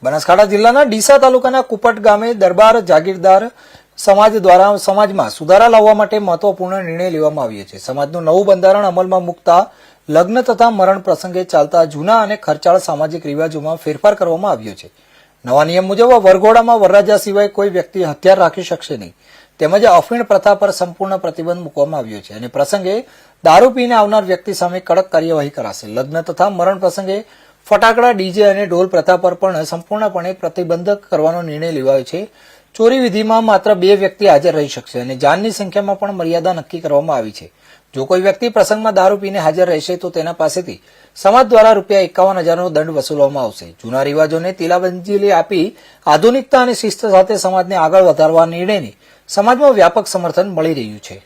બનાસકાંઠા જિલ્લાના ડીસા તાલુકાના કુપટ ગામે દરબાર જાગીરદાર સમાજ દ્વારા સમાજમાં સુધારા લાવવા માટે મહત્વપૂર્ણ નિર્ણય લેવામાં આવ્યો છે. સમાજનું નવું બંધારણ અમલમાં મૂકતા લગ્ન તથા મરણ પ્રસંગે ચાલતા જૂના અને ખર્ચાળ સામાજિક રિવાજોમાં ફેરફાર કરવામાં આવ્યો છે. નવા નિયમ મુજબ વરઘોડામાં વરરાજા સિવાય કોઈ વ્યક્તિ હથિયાર રાખી શકશે નહીં, તેમજ અફીણ પ્રથા પર સંપૂર્ણ પ્રતિબંધ મૂકવામાં આવ્યો છે અને પ્રસંગે દારૂ પીને આવનાર વ્યક્તિ સામે કડક કાર્યવાહી કરાશે. લગ્ન તથા મરણ પ્રસંગે ફટાકડા, ડીજે અને ઢોલ પ્રથા પર પણ સંપૂર્ણપણે પ્રતિબંધ કરવાનો નિર્ણય લેવાયો છે. ચોરી વિધિમાં માત્ર 2 વ્યક્તિ હાજર રહી શકશે અને જાનની સંખ્યામાં પણ મર્યાદા નક્કી કરવામાં આવી છે. જો કોઈ વ્યક્તિ પ્રસંગમાં દારૂ પીને હાજર રહેશે તો તેના પાસેથી સમાજ દ્વારા ₹51,000નો દંડ વસૂલવામાં આવશે. જૂના રિવાજોને તિલાંજલિ આપી આધુનિકતા અને શિસ્ત સાથે સમાજને આગળ વધારવા નિર્ણયને સમાજમાં વ્યાપક સમર્થન મળી રહ્યું છે.